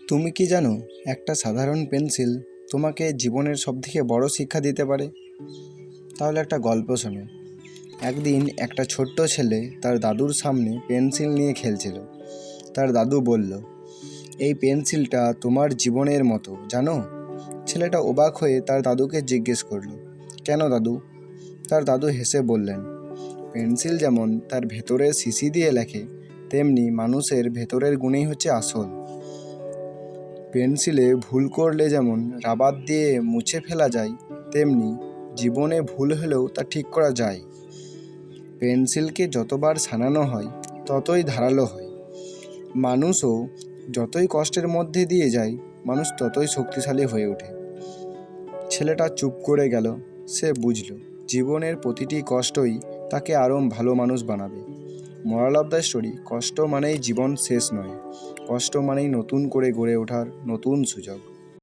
তুমি কি জানো, একটা সাধারণ পেন্সিল তোমাকে জীবনের সবথেকে বড় শিক্ষা দিতে পারে? তাহলে একটা গল্প শোনো। একদিন একটা ছোট্ট ছেলে তার দাদুর সামনে পেন্সিল নিয়ে খেলছিল। তার দাদু বলল, এই পেন্সিলটা তোমার জীবনের মতো, জানো? ছেলেটা অবাক হয়ে তার দাদুকে জিজ্ঞেস করলো, কেন দাদু? তার দাদু হেসে বললেন, পেন্সিল যেমন তার ভেতরের শিশি দিয়ে লেখে, তেমনি মানুষের ভেতরের গুণেই হচ্ছে আসল। পেন্সিলে ভুল করলে যেমন রাবার দিয়ে মুছে ফেলা যায়, তেমনি জীবনে ভুল হলেও তা ঠিক করা যায়। পেন্সিলকে যতবার সানানো হয় ততই ধারালো হয়। মানুষও যতই কষ্টের মধ্যে দিয়ে যায়, মানুষ ততই শক্তিশালী হয়ে ওঠে। ছেলেটা চুপ করে গেল। সে বুঝল, জীবনের প্রতিটি কষ্টই তাকে আরও ভালো মানুষ বানাবে। মোরাল অফ দ্য স্টোরি, কষ্ট মানেই জীবন শেষ নয়, কষ্ট মানেই নতুন করে গড়ে ওঠার নতুন সুযোগ।